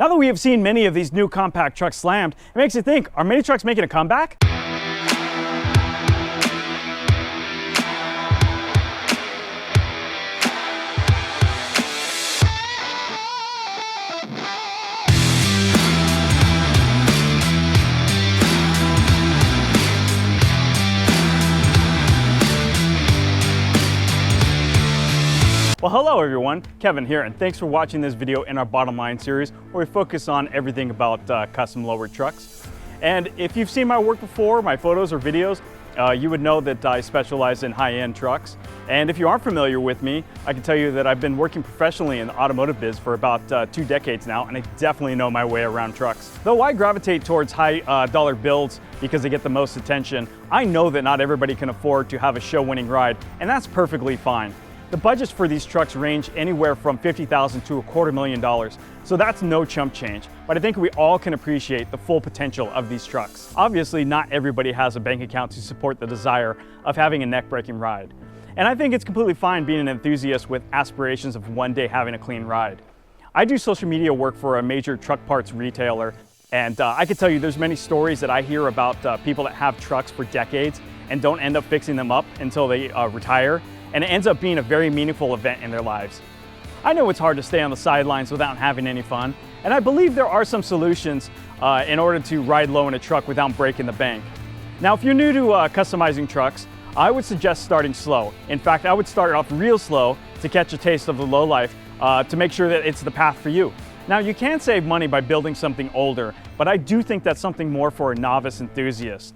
Now that we have seen many of these new compact trucks slammed, it makes you think, are Minitrucks making a comeback? Well, hello everyone, Kevin here, and thanks for watching this video in our Bottom Line series where we focus on everything about custom lowered trucks. And if you've seen my work before, my photos or videos, you would know that I specialize in high-end trucks. And if you aren't familiar with me, I can tell you that I've been working professionally in the automotive biz for about 2 decades now, and I definitely know my way around trucks. Though I gravitate towards high dollar builds because they get the most attention, I know that not everybody can afford to have a show-winning ride, and that's perfectly fine. The budgets for these trucks range anywhere from $50,000 to $250,000, so that's no chump change, but I think we all can appreciate the full potential of these trucks. Obviously, not everybody has a bank account to support the desire of having a neck-breaking ride. And I think it's completely fine being an enthusiast with aspirations of one day having a clean ride. I do social media work for a major truck parts retailer, and I can tell you there's many stories that I hear about people that have trucks for decades and don't end up fixing them up until they retire. And it ends up being a very meaningful event in their lives. I know it's hard to stay on the sidelines without having any fun, and I believe there are some solutions in order to ride low in a truck without breaking the bank. Now, if you're new to customizing trucks, I would suggest starting slow. In fact, I would start off real slow to catch a taste of the low life to make sure that it's the path for you. Now, you can save money by building something older, but I do think that's something more for a novice enthusiast.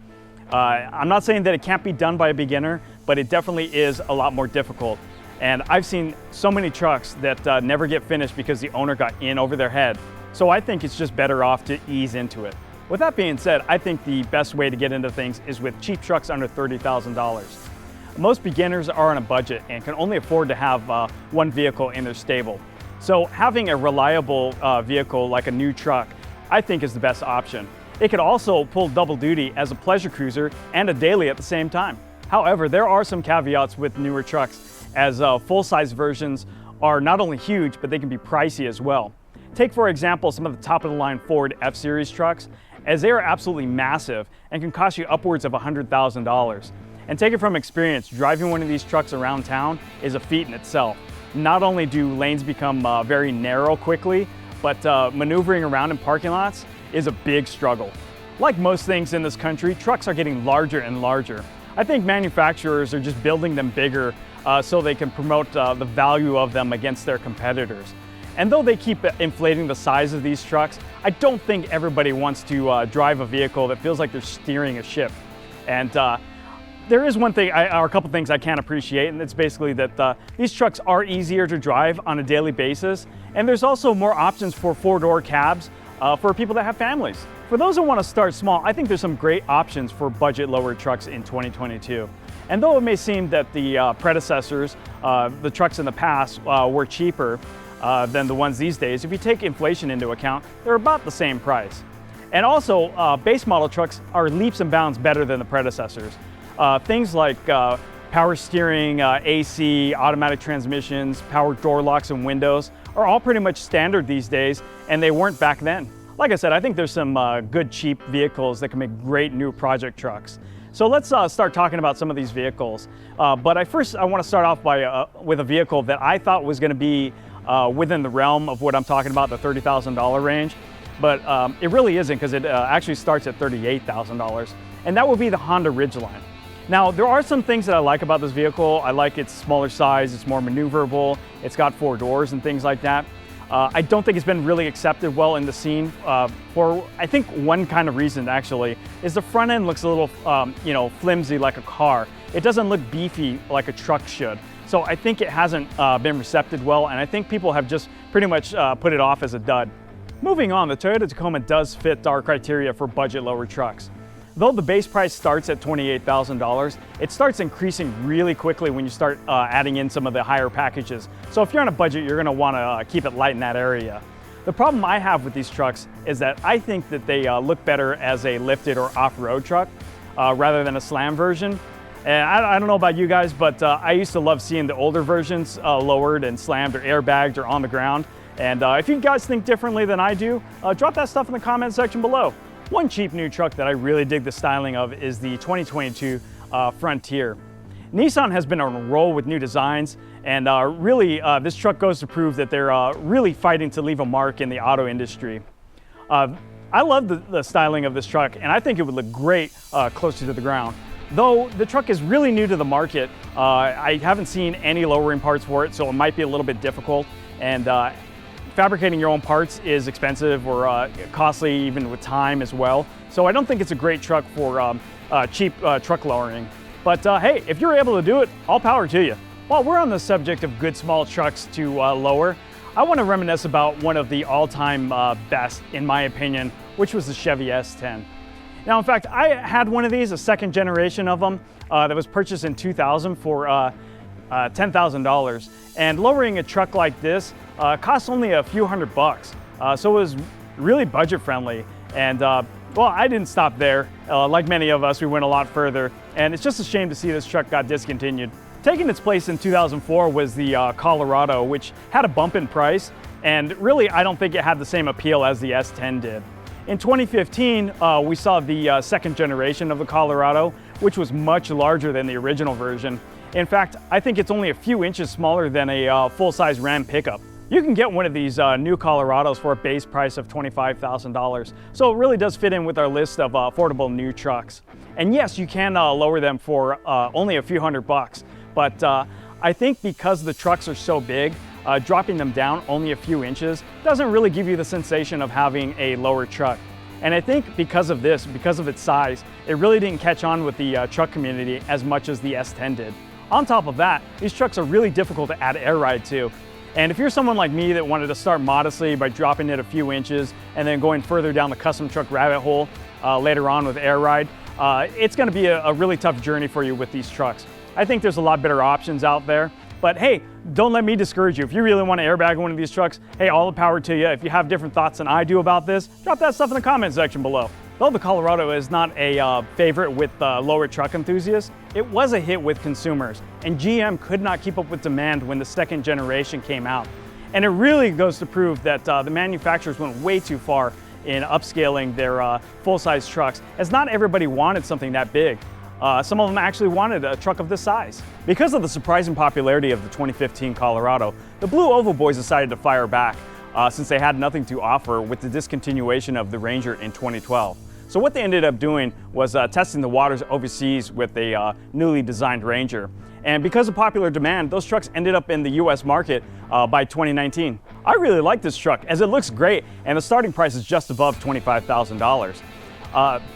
I'm not saying that it can't be done by a beginner, but it definitely is a lot more difficult. And I've seen so many trucks that never get finished because the owner got in over their head. So I think it's just better off to ease into it. With that being said, I think the best way to get into things is with cheap trucks under $30,000. Most beginners are on a budget and can only afford to have one vehicle in their stable. So having a reliable vehicle like a new truck, I think is the best option. It could also pull double duty as a pleasure cruiser and a daily at the same time. However, there are some caveats with newer trucks, as full-size versions are not only huge, but they can be pricey as well. Take, for example, some of the top-of-the-line Ford F-Series trucks, as they are absolutely massive and can cost you upwards of $100,000. And take it from experience, driving one of these trucks around town is a feat in itself. Not only do lanes become very narrow quickly, but maneuvering around in parking lots is a big struggle. Like most things in this country, trucks are getting larger and larger. I think manufacturers are just building them bigger so they can promote the value of them against their competitors. And though they keep inflating the size of these trucks, I don't think everybody wants to drive a vehicle that feels like they're steering a ship. And there is one thing, or a couple things I can't appreciate, and it's basically that these trucks are easier to drive on a daily basis, and there's also more options for 4-door cabs for people that have families. For those who want to start small, I think there's some great options for budget lowered trucks in 2022. And though it may seem that the predecessors, the trucks in the past, were cheaper than the ones these days, if you take inflation into account, they're about the same price. And also, base model trucks are leaps and bounds better than the predecessors. Things like power steering, AC, automatic transmissions, power door locks and windows are all pretty much standard these days, and they weren't back then. Like I said, I think there's some good cheap vehicles that can make great new project trucks. So let's start talking about some of these vehicles. But I want to start off with a vehicle that I thought was going to be within the realm of what I'm talking about, the $30,000 range. But it really isn't, because it actually starts at $38,000. And that would be the Honda Ridgeline. Now, there are some things that I like about this vehicle. I like its smaller size, it's more maneuverable, it's got 4 doors and things like that. I don't think it's been really accepted well in the scene for, I think, one kind of reason actually, is the front end looks a little, flimsy like a car. It doesn't look beefy like a truck should. So I think it hasn't been recepted well, and I think people have just pretty much put it off as a dud. Moving on, the Toyota Tacoma does fit our criteria for budget lower trucks. Though the base price starts at $28,000, it starts increasing really quickly when you start adding in some of the higher packages. So if you're on a budget, you're going to want to keep it light in that area. The problem I have with these trucks is that I think that they look better as a lifted or off-road truck rather than a slam version. And I don't know about you guys, but I used to love seeing the older versions lowered and slammed or airbagged or on the ground. And if you guys think differently than I do, drop that stuff in the comment section below. One cheap new truck that I really dig the styling of is the 2022 Frontier. Nissan has been on a roll with new designs, and really this truck goes to prove that they're really fighting to leave a mark in the auto industry. I love the styling of this truck, and I think it would look great closer to the ground. Though the truck is really new to the market, I haven't seen any lowering parts for it, so it might be a little bit difficult. And fabricating your own parts is expensive or costly, even with time as well. So I don't think it's a great truck for cheap truck lowering. But hey, if you're able to do it, all power to you. While we're on the subject of good small trucks to lower, I want to reminisce about one of the all-time best, in my opinion, which was the Chevy S10. Now, in fact, I had one of these, a second generation of them, that was purchased in 2000 for $10,000. And lowering a truck like this costs only a few $100. So it was really budget friendly. And well, I didn't stop there. Like many of us, we went a lot further. And it's just a shame to see this truck got discontinued. Taking its place in 2004 was the Colorado, which had a bump in price. And really, I don't think it had the same appeal as the S10 did. In 2015, we saw the second generation of the Colorado, which was much larger than the original version. In fact, I think it's only a few inches smaller than a full-size Ram pickup. You can get one of these new Colorados for a base price of $25,000. So it really does fit in with our list of affordable new trucks. And yes, you can lower them for only a few $100. But I think because the trucks are so big, dropping them down only a few inches doesn't really give you the sensation of having a lower truck. And I think because of this, because of its size, it really didn't catch on with the truck community as much as the S10 did. On top of that, these trucks are really difficult to add air ride to. And if you're someone like me that wanted to start modestly by dropping it a few inches and then going further down the custom truck rabbit hole later on with air ride, it's going to be a really tough journey for you with these trucks. I think there's a lot better options out there. But hey, don't let me discourage you. If you really want to airbag one of these trucks, hey, all the power to you. If you have different thoughts than I do about this, drop that stuff in the comment section below. Though the Colorado is not a favorite with lower truck enthusiasts, it was a hit with consumers, and GM could not keep up with demand when the second generation came out. And it really goes to prove that the manufacturers went way too far in upscaling their full-size trucks, as not everybody wanted something that big. Some of them actually wanted a truck of this size. Because of the surprising popularity of the 2015 Colorado, the Blue Oval Boys decided to fire back since they had nothing to offer with the discontinuation of the Ranger in 2012. So what they ended up doing was testing the waters overseas with a newly designed Ranger. And because of popular demand, those trucks ended up in the US market by 2019. I really like this truck as it looks great and the starting price is just above $25,000.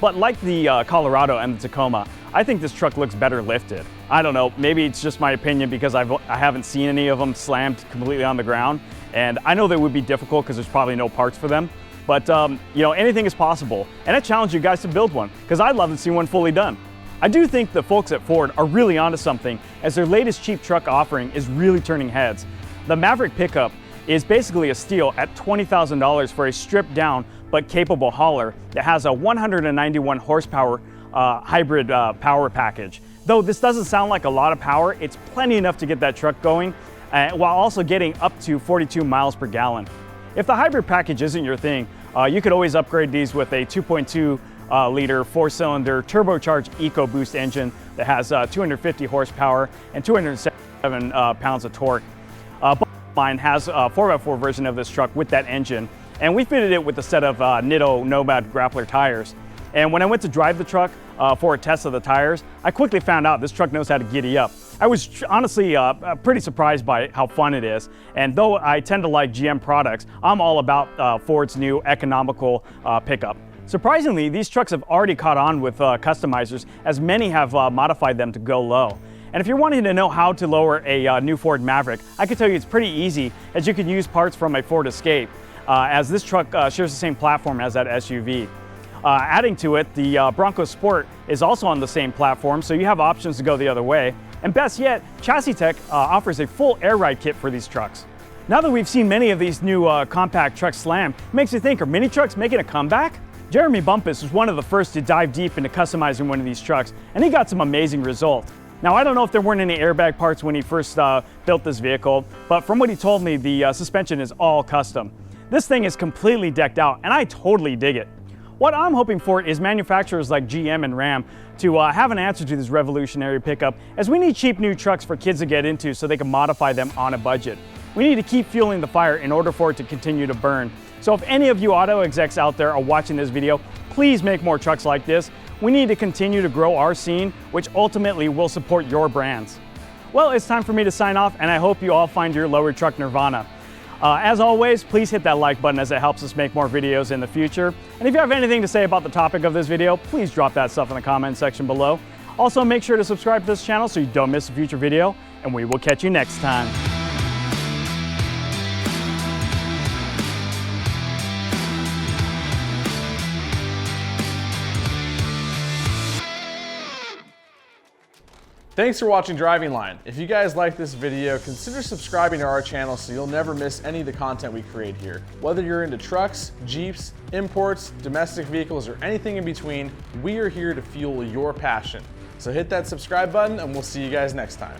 But like the Colorado and the Tacoma, I think this truck looks better lifted. I don't know, maybe it's just my opinion because I haven't seen any of them slammed completely on the ground. And I know that would be difficult because there's probably no parts for them. But you know, anything is possible. And I challenge you guys to build one because I'd love to see one fully done. I do think the folks at Ford are really onto something as their latest cheap truck offering is really turning heads. The Maverick pickup is basically a steal at $20,000 for a stripped down but capable hauler that has a 191 horsepower hybrid power package. Though this doesn't sound like a lot of power, it's plenty enough to get that truck going while also getting up to 42 miles per gallon. If the hybrid package isn't your thing, you could always upgrade these with a 2.2 liter four-cylinder turbocharged EcoBoost engine that has 250 horsepower and 207 pounds of torque. Mine has a 4x4 version of this truck with that engine, and we fitted it with a set of Nitto Nomad Grappler tires. And when I went to drive the truck for a test of the tires, I quickly found out this truck knows how to giddy up. I was honestly pretty surprised by how fun it is. And though I tend to like GM products, I'm all about Ford's new economical pickup. Surprisingly, these trucks have already caught on with customizers, as many have modified them to go low. And if you're wanting to know how to lower a new Ford Maverick, I can tell you it's pretty easy, as you can use parts from a Ford Escape, as this truck shares the same platform as that SUV. Adding to it, the Bronco Sport is also on the same platform, so you have options to go the other way. And best yet, Chassis Tech offers a full air ride kit for these trucks. Now that we've seen many of these new compact trucks slam, it makes you think, are Minitrucks making a comeback? Jeremy Bumpus was one of the first to dive deep into customizing one of these trucks, and he got some amazing results. Now, I don't know if there weren't any airbag parts when he first built this vehicle, but from what he told me, the suspension is all custom. This thing is completely decked out, and I totally dig it. What I'm hoping for is manufacturers like GM and Ram to have an answer to this revolutionary pickup, as we need cheap new trucks for kids to get into so they can modify them on a budget. We need to keep fueling the fire in order for it to continue to burn. So if any of you auto execs out there are watching this video, please make more trucks like this. We need to continue to grow our scene, which ultimately will support your brands. Well, it's time for me to sign off, and I hope you all find your lower truck nirvana. As always, please hit that like button as it helps us make more videos in the future. And if you have anything to say about the topic of this video, please drop that stuff in the comment section below. Also, make sure to subscribe to this channel so you don't miss a future video, and we will catch you next time. Thanks for watching Driving Line. If you guys like this video, consider subscribing to our channel so you'll never miss any of the content we create here. Whether you're into trucks, Jeeps, imports, domestic vehicles, or anything in between, we are here to fuel your passion. So hit that subscribe button and we'll see you guys next time.